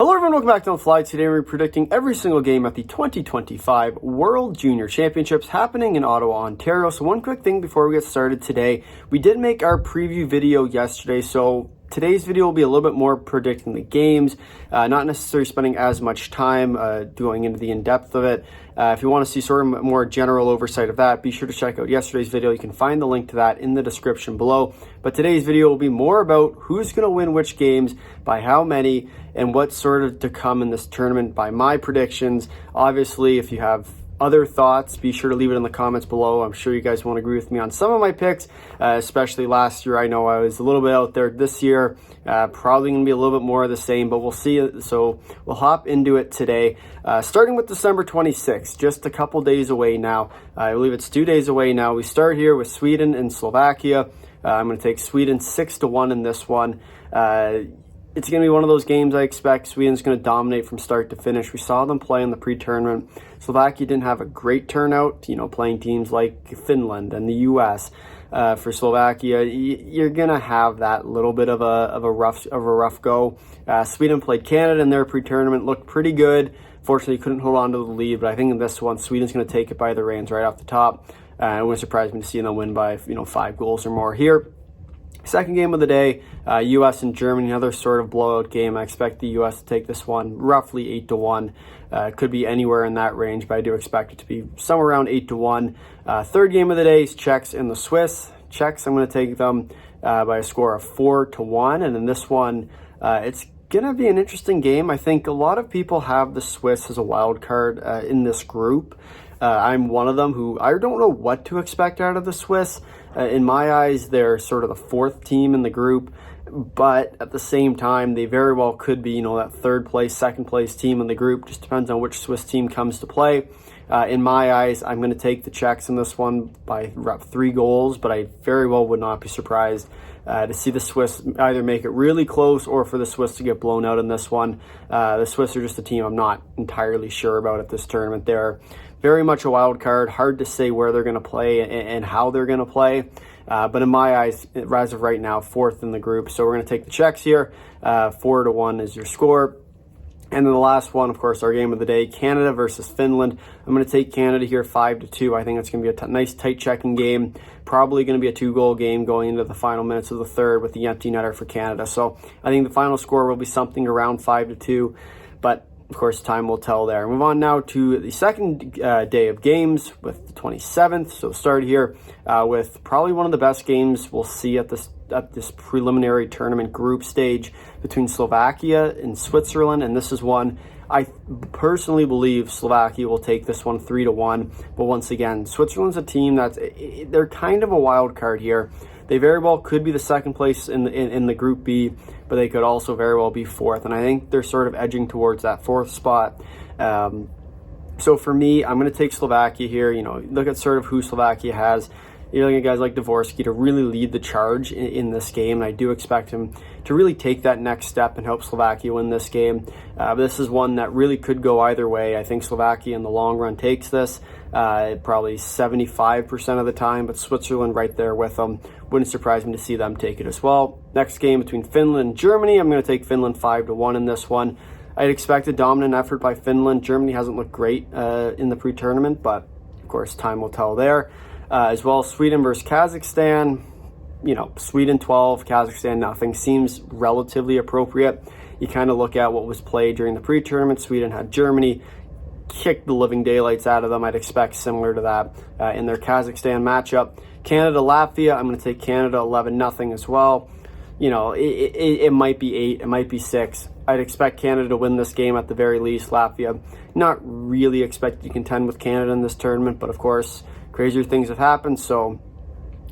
Hello everyone, welcome back to On the Fly. Today we're predicting every single game at the 2025 World Junior Championships happening in Ottawa, Ontario. So one quick thing before we get started today. We did make our preview video yesterday, so today's video will be a little bit more predicting the games, not necessarily spending as much time going into the in-depth of it. If you want to see sort of more general oversight of that, be sure to check out yesterday's video. You can find the link to that in the description below. But today's video will be more about who's going to win which games, by how many, and what's sort of to come in this tournament by my predictions. Obviously, if you have other thoughts, be sure to leave it in the comments below. I'm sure you guys won't agree with me on some of my picks, especially last year. I know I was a little bit out there. This year, probably going to be a little bit more of the same, but we'll see. So we'll hop into it today, starting with December 26th, just a couple days away now. I believe it's 2 days away now. We start here with Sweden and Slovakia. I'm going to take Sweden 6-1 in this one. It's going to be one of those games I expect Sweden's going to dominate from start to finish. We saw them play in the pre-tournament. Slovakia didn't have a great turnout, playing teams like Finland and the U.S. For Slovakia, you're going to have that little bit of a rough go. Sweden played Canada in their pre-tournament, looked pretty good. Fortunately, couldn't hold on to the lead, but I think in this one, Sweden's going to take it by the reins right off the top. It wouldn't surprise me to see them win by 5 goals or more here. Second game of the day, U.S. and Germany, another sort of blowout game. I expect the U.S. to take this one roughly 8-1. Could be anywhere in that range, but I do expect it to be somewhere around 8-1. Third game of the day is Czechs and the Swiss. Czechs, I'm going to take them by a score of 4-1. And in this one, it's going to be an interesting game. I think a lot of people have the Swiss as a wild card in this group. I'm one of them who I don't know what to expect out of the Swiss. In my eyes, they're sort of the fourth team in the group, but at the same time, they very well could be, that third place, second place team in the group. Just depends on which Swiss team comes to play. In my eyes, I'm going to take the Czechs in this one by 3 goals, but I very well would not be surprised to see the Swiss either make it really close or for the Swiss to get blown out in this one. The Swiss are just a team I'm not entirely sure about at this tournament. They're very much a wild card, hard to say where they're going to play and how they're going to play. But in my eyes, as of right now, fourth in the group. So we're going to take the Czechs here. 4-1 is your score. And then the last one, of course, our game of the day, Canada versus Finland. I'm going to take Canada here 5-2. I think it's going to be a nice, tight checking game. Probably going to be a 2-goal game going into the final minutes of the third with the empty netter for Canada. So I think the final score will be something around 5-2. But of course, time will tell there. Move on now to the second day of games with the 27th. So start here with probably one of the best games we'll see at this preliminary tournament group stage between Slovakia and Switzerland. And this is one I personally believe Slovakia will take this one 3-1. But once again, Switzerland's a team they're kind of a wild card here. They very well could be the second place in the Group B, but they could also very well be fourth. And I think they're sort of edging towards that fourth spot. So for me, I'm going to take Slovakia here. Look at sort of who Slovakia has. You're looking at guys like Dvorsky to really lead the charge in this game. And I do expect him to really take that next step and help Slovakia win this game. This is one that really could go either way. I think Slovakia in the long run takes this probably 75% of the time, but Switzerland right there with them. Wouldn't surprise me to see them take it as well. Next game between Finland and Germany. I'm going to take Finland 5-1 in this one. I'd expect a dominant effort by Finland. Germany hasn't looked great in the pre-tournament, but of course time will tell there. As well, Sweden versus Kazakhstan. Sweden 12, Kazakhstan nothing. Seems relatively appropriate. You kind of look at what was played during the pre-tournament. Sweden had Germany, kicked the living daylights out of them. I'd expect similar to that in their Kazakhstan matchup. Canada-Latvia, I'm going to take Canada 11-0 as well. It might be 8, it might be 6. I'd expect Canada to win this game at the very least. Latvia, not really expected to contend with Canada in this tournament, but of course, crazier things have happened, so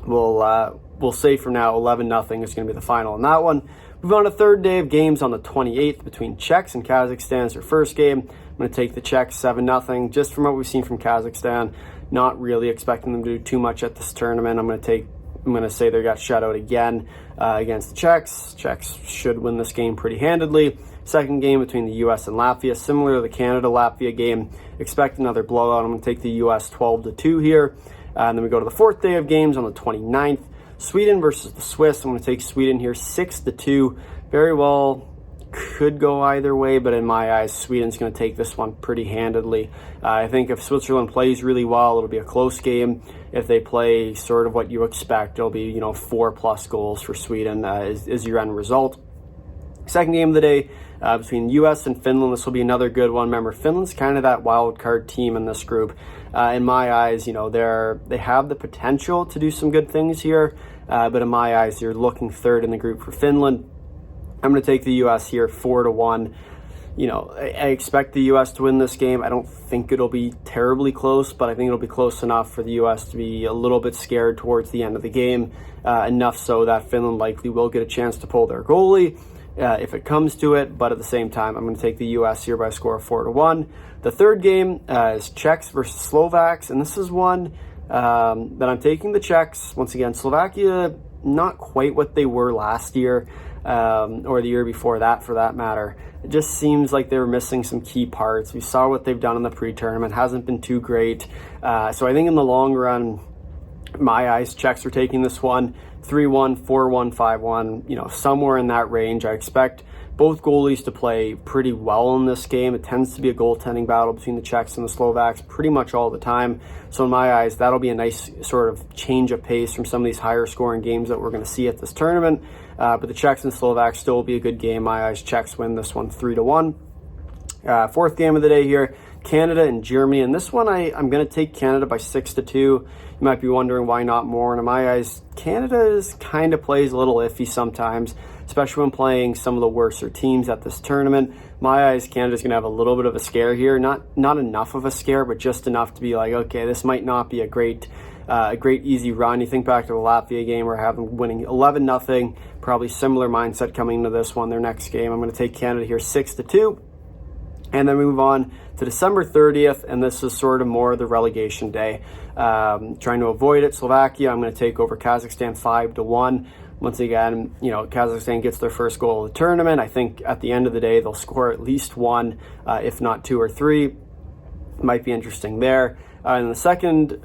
we'll say for now 11-0 is going to be the final in that one. Move on to third day of games on the 28th between Czechs and Kazakhstan. It's their first game. I'm going to take the Czechs 7-0. Just from what we've seen from Kazakhstan, not really expecting them to do too much at this tournament. I'm going to say they got shut out again against the Czechs. Czechs should win this game pretty handedly. Second game between the U.S. and Latvia, similar to the Canada-Latvia game. Expect another blowout. I'm going to take the U.S. 12-2 here. And then we go to the fourth day of games on the 29th. Sweden versus the Swiss. I'm going to take Sweden here 6-2. Very well could go either way, but in my eyes, Sweden's going to take this one pretty handedly. I think if Switzerland plays really well, it'll be a close game. If they play sort of what you expect, it'll be 4+ goals for Sweden is your end result. Second game of the day between U.S. and Finland. This will be another good one. Remember, Finland's kind of that wild card team in this group. In my eyes, they have the potential to do some good things here, but in my eyes, you're looking third in the group for Finland. I'm going to take the U.S. here 4-1. I expect the U.S. to win this game. I don't think it'll be terribly close, but I think it'll be close enough for the U.S. to be a little bit scared towards the end of the game, enough so that Finland likely will get a chance to pull their goalie if it comes to it. But at the same time, I'm going to take the U.S. here by a score of 4-1. The third game is Czechs versus Slovaks, and this is one that I'm taking the Czechs. Once again, Slovakia, not quite what they were last year. Or the year before that, for that matter. It just seems like they were missing some key parts. We saw what they've done in the pre-tournament. Hasn't been too great. So I think in the long run, my eyes, Czechs are taking this one 3-1, 4-1, 5-1, somewhere in that range. I expect both goalies to play pretty well in this game. It tends to be a goaltending battle between the Czechs and the Slovaks pretty much all the time. So in my eyes, that'll be a nice sort of change of pace from some of these higher scoring games that we're going to see at this tournament. But the Czechs and Slovaks still will be a good game. My eyes, Czechs win this one 3-1. Fourth game of the day here, Canada and Germany. And this one, I'm going to take Canada by 6-2. You might be wondering why not more. And in my eyes, Canada kind of plays a little iffy sometimes, especially when playing some of the worser teams at this tournament. My eyes, Canada's going to have a little bit of a scare here. Not enough of a scare, but just enough to be like, okay, this might not be a great easy run. You think back to the Latvia game where having winning 11-0, probably similar mindset coming into this one, their next game. I'm going to take Canada here 6-2. And then we move on to December 30th, and this is sort of more the relegation day. Trying to avoid it, Slovakia, I'm going to take over Kazakhstan 5-1. Once again, Kazakhstan gets their first goal of the tournament. I think at the end of the day, they'll score at least one, if not two or three. Might be interesting there. And the second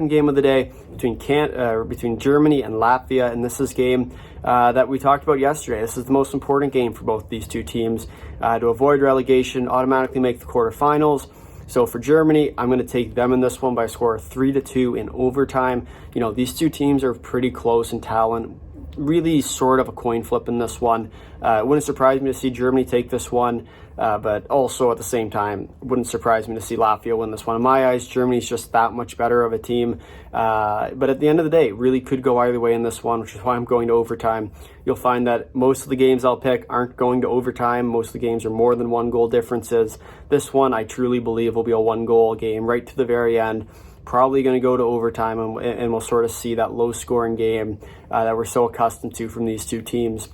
game of the day between Germany and Latvia, and this is a game that we talked about yesterday. This is the most important game for both these two teams to avoid relegation, automatically make the quarterfinals. So for Germany, I'm going to take them in this one by a score of 3-2 in overtime. These two teams are pretty close in talent. Really sort of a coin flip in this one. It wouldn't surprise me to see Germany take this one, but also at the same time, wouldn't surprise me to see Latvia win this one. In my eyes, Germany's just that much better of a team. But at the end of the day, it really could go either way in this one, which is why I'm going to overtime. You'll find that most of the games I'll pick aren't going to overtime. Most of the games are more than 1-goal differences. This one, I truly believe, will be a 1-goal game right to the very end. Probably going to go to overtime, and we'll sort of see that low-scoring game that we're so accustomed to from these two teams.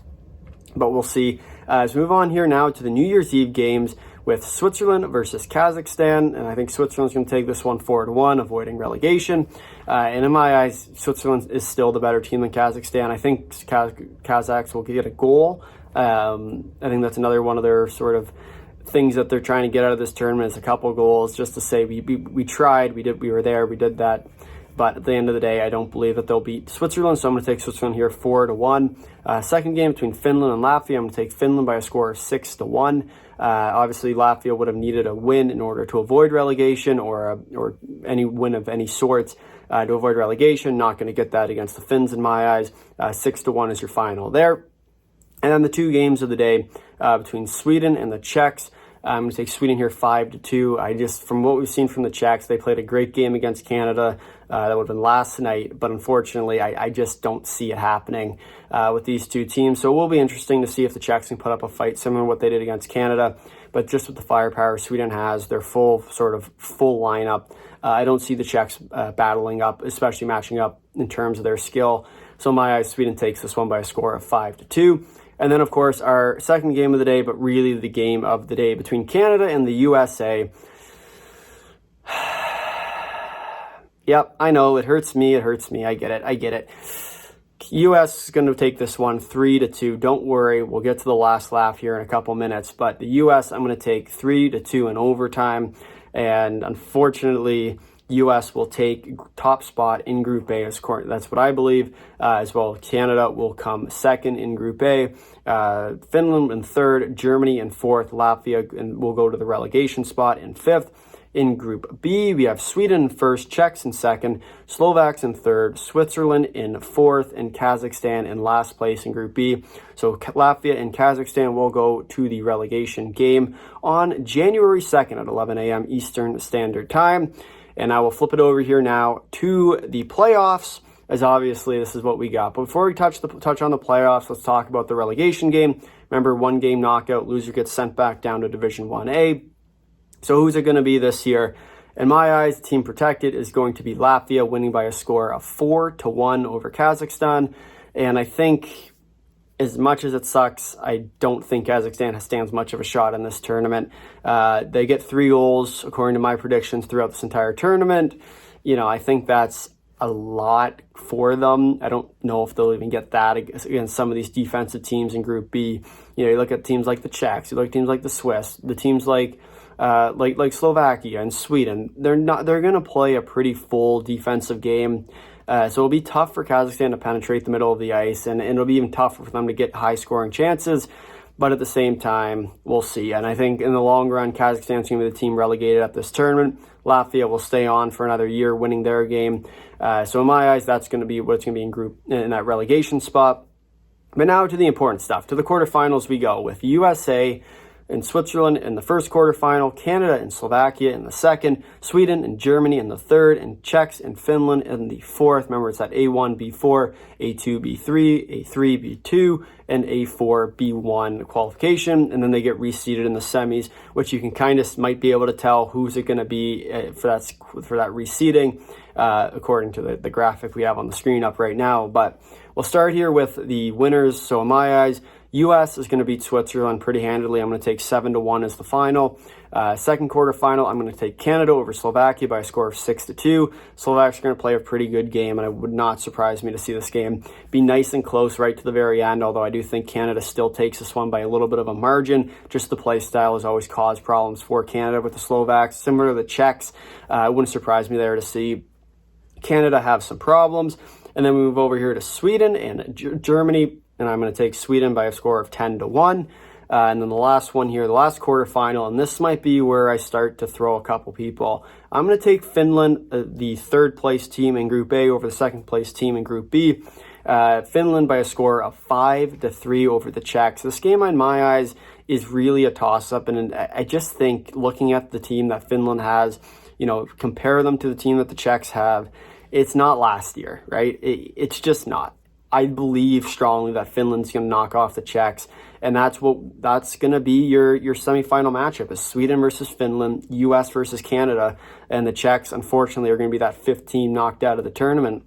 But we'll see. As we move on here now to the New Year's Eve games with Switzerland versus Kazakhstan, and I think Switzerland's going to take this one 4-1, avoiding relegation. And in my eyes, Switzerland is still the better team than Kazakhstan. I think Kazakhs will get a goal. I think that's another one of their sort of things that they're trying to get out of this tournament is a couple goals, just to say we tried, we were there, we did that. But at the end of the day, I don't believe that they'll beat Switzerland, so I'm going to take Switzerland here 4-1. Second game between Finland and Latvia, I'm going to take Finland by a score of 6-1. Obviously, Latvia would have needed a win in order to avoid relegation or any win of any sort to avoid relegation. Not going to get that against the Finns in my eyes. 6-1 is your final there. And then the two games of the day between Sweden and the Czechs. I'm going to take Sweden here 5-2. From what we've seen from the Czechs, they played a great game against Canada. That would have been last night, but unfortunately, I just don't see it happening with these two teams. So it will be interesting to see if the Czechs can put up a fight similar to what they did against Canada. But just with the firepower Sweden has, their full lineup, I don't see the Czechs battling up, especially matching up in terms of their skill. So in my eyes, Sweden takes this one by a score of 5-2. And then, of course, our second game of the day, but really the game of the day between Canada and the USA. Yep, I know, it hurts me, I get it. US is going to take this one 3-2. Don't worry, we'll get to the last laugh here in a couple minutes. But the US, I'm going to take 3-2 in overtime. And unfortunately, US will take top spot in Group A. That's what I believe. As well, Canada will come second in Group A. Finland in third, Germany in fourth, Latvia and will go to the relegation spot in fifth. In Group B, we have Sweden in first, Czechs in second, Slovaks in third, Switzerland in fourth, and Kazakhstan in last place in Group B. So Latvia and Kazakhstan will go to the relegation game on January 2nd at 11 a.m. Eastern Standard Time. And I will flip it over here now to the playoffs, as obviously this is what we got. But before we touch on the playoffs, let's talk about the relegation game. Remember, 1 game knockout, loser gets sent back down to Division 1A. So who's it going to be this year? In my eyes, team protected is going to be Latvia, winning by a score of 4-1 over Kazakhstan. And I think, as much as it sucks, I don't think Kazakhstan stands much of a shot in this tournament. They get 3 goals, according to my predictions, throughout this entire tournament. I think that's a lot for them. I don't know if they'll even get that against some of these defensive teams in Group B. You look at teams like the Czechs, you look at teams like the Swiss, the teams like Slovakia and Sweden. They're going to play a pretty full defensive game. So it'll be tough for Kazakhstan to penetrate the middle of the ice, and it'll be even tougher for them to get high-scoring chances. But at the same time, we'll see. And I think in the long run, Kazakhstan's going to be the team relegated at this tournament. Latvia will stay on for another year, winning their game. So in my eyes, that's going to be what it's going to be in that relegation spot. But now to the important stuff. To the quarterfinals we go, with USA and Switzerland in the first quarterfinal, Canada and Slovakia in the second, Sweden and Germany in the third, and Czechs and Finland in the fourth. Remember, it's that A1, B4, A2, B3, A3, B2, and A4, B1 qualification. And then they get reseeded in the semis, which you can kind of might be able to tell who's it going to be for that reseeding, according to the graphic we have on the screen up right now. But we'll start here with the winners. So in my eyes, U.S. is going to beat Switzerland pretty handily. I'm going to take 7-1 as the final. Second quarterfinal, I'm going to take Canada over Slovakia by a score of 6-2. Slovaks are going to play a pretty good game, and it would not surprise me to see this game be nice and close right to the very end, although I do think Canada still takes this one by a little bit of a margin. Just the play style has always caused problems for Canada with the Slovaks. Similar to the Czechs, it wouldn't surprise me there to see Canada have some problems. And then we move over here to Sweden and Germany, and I'm going to take Sweden by a score of 10-1. And then the last one here, the last quarterfinal, and this might be where I start to throw a couple people. I'm going to take Finland, the third place team in Group A, over the second place team in Group B. Finland by a score of 5-3 over the Czechs. This game, in my eyes, is really a toss-up, and I just think looking at the team that Finland has, compare them to the team that the Czechs have, it's not last year, right? It's just not. I believe strongly that Finland's going to knock off the Czechs, and that's going to be your semifinal matchup is Sweden versus Finland, U.S. versus Canada, and the Czechs, unfortunately, are going to be that fifth team knocked out of the tournament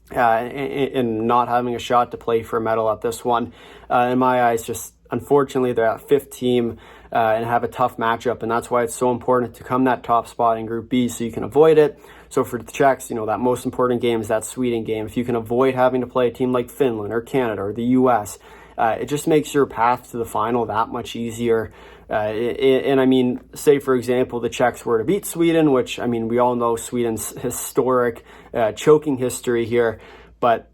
and not having a shot to play for a medal at this one. In my eyes, just unfortunately, they're that fifth team and have a tough matchup, and that's why it's so important to come that top spot in Group B so you can avoid it. So for the Czechs, that most important game is that Sweden game. If you can avoid having to play a team like Finland or Canada or the U.S., it just makes your path to the final that much easier. And I mean, say, for example, the Czechs were to beat Sweden, which, I mean, we all know Sweden's historic choking history here. But,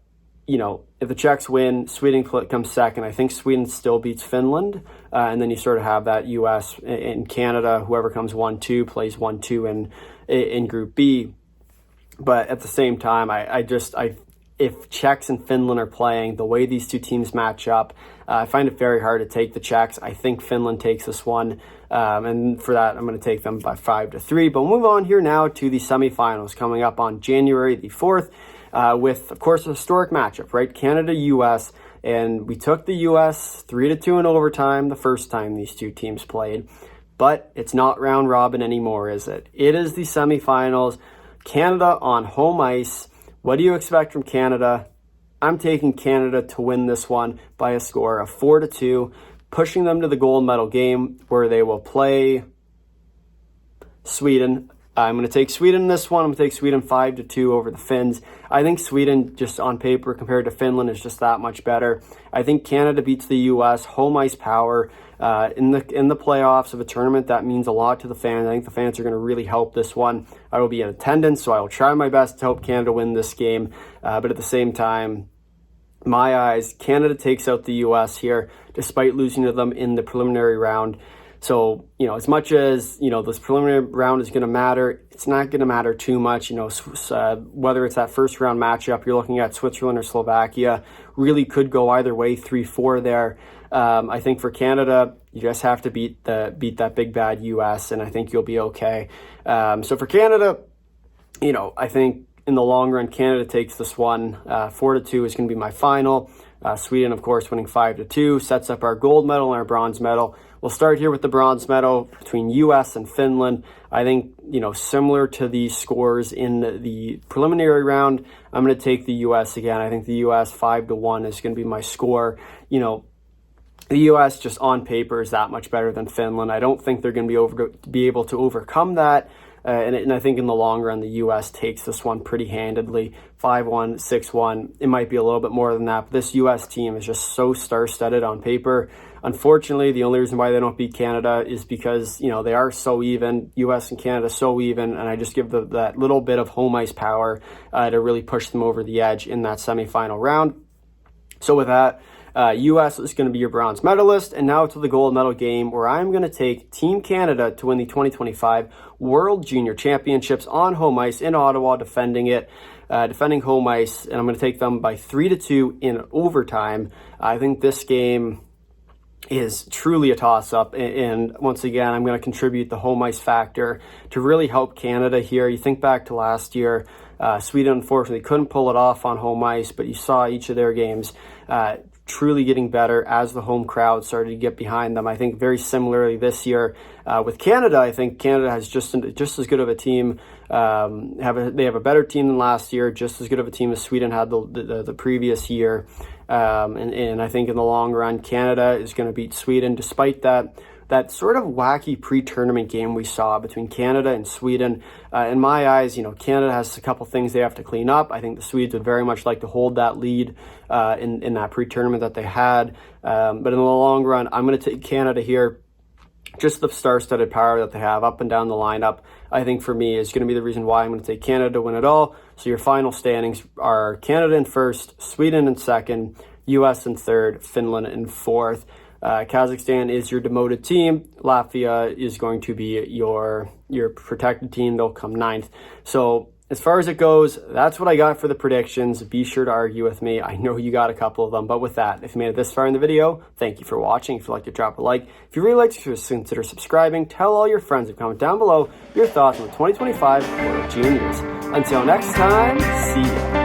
if the Czechs win, Sweden comes second. I think Sweden still beats Finland. And then you sort of have that U.S. and Canada, whoever comes 1-2, plays 1-2 in Group B. But at the same time, if Czechs and Finland are playing the way these two teams match up, I find it very hard to take the Czechs. I think Finland takes this one, and for that, I'm going to take them by 5-3. But we'll move on here now to the semifinals coming up on January the 4th, with, of course, a historic matchup, right? Canada-U.S., and we took the U.S. 3-2 in overtime the first time these two teams played. But it's not round robin anymore, is it? It is the semifinals. Canada on home ice. What do you expect from Canada? I'm taking Canada to win this one by a score of 4-2, pushing them to the gold medal game where they will play Sweden. I'm going to take Sweden in this one. I'm going to take Sweden 5-2 over the Finns. I think Sweden, just on paper compared to Finland, is just that much better. I think Canada beats the U.S. Home ice power. in the playoffs of a tournament that means a lot to the fans. I think the fans are going to really help this one. I will be in attendance, so I will try my best to help Canada win this game. But at the same time, my eyes, Canada takes out the U.S. here, despite losing to them in the preliminary round. So, as much as, this preliminary round is going to matter, it's not going to matter too much. Whether it's that first round matchup, you're looking at Switzerland or Slovakia, really could go either way, 3-4 there. I think for Canada, you just have to beat that big bad U.S., and I think you'll be okay. So for Canada, I think in the long run, Canada takes this one. 4-2 is going to be my final. Sweden, of course, winning 5-2, sets up our gold medal and our bronze medal. We'll start here with the bronze medal between U.S. and Finland. I think, similar to the scores in the preliminary round, I'm going to take the U.S. again. I think the U.S. 5-1 is going to be my score. The U.S. just on paper is that much better than Finland. I don't think they're going to be able to overcome that. And I think in the long run, the U.S. takes this one pretty handedly, 5-1, 6-1. It might be a little bit more than that, but this U.S. team is just so star-studded on paper. Unfortunately, the only reason why they don't beat Canada is because, they are so even, U.S. and Canada so even, and I just give that little bit of home ice power to really push them over the edge in that semifinal round. So with that, U.S. is going to be your bronze medalist, and now to the gold medal game, where I'm going to take Team Canada to win the 2025 World Junior Championships on home ice in Ottawa, defending home ice, and I'm going to take them by 3-2 in overtime. I think this game is truly a toss-up, and once again, I'm going to contribute the home ice factor to really help Canada here. You think back to last year, Sweden unfortunately couldn't pull it off on home ice, but you saw each of their games truly getting better as the home crowd started to get behind them. I think very similarly this year with Canada, I think Canada has just as good of a team. They have a better team than last year, just as good of a team as Sweden had the previous year. And I think in the long run, Canada is going to beat Sweden, despite that sort of wacky pre-tournament game we saw between Canada and Sweden. In my eyes, Canada has a couple things they have to clean up. I think the Swedes would very much like to hold that lead in that pre-tournament that they had. But in the long run, I'm going to take Canada here. Just the star-studded power that they have up and down the lineup, I think for me is going to be the reason why I'm going to take Canada to win it all. So your final standings are Canada in first, Sweden in second, U.S. in third, Finland in fourth. Kazakhstan is your demoted team. Latvia is going to be your protected team. They'll come ninth. So as far as it goes, that's what I got for the predictions. Be sure to argue with me. I know you got a couple of them, but with that, if you made it this far in the video, thank you for watching. If you'd like to drop a like, if you really liked it, consider subscribing. Tell all your friends and comment down below your thoughts on the 2025 World Juniors. Until next time, see ya.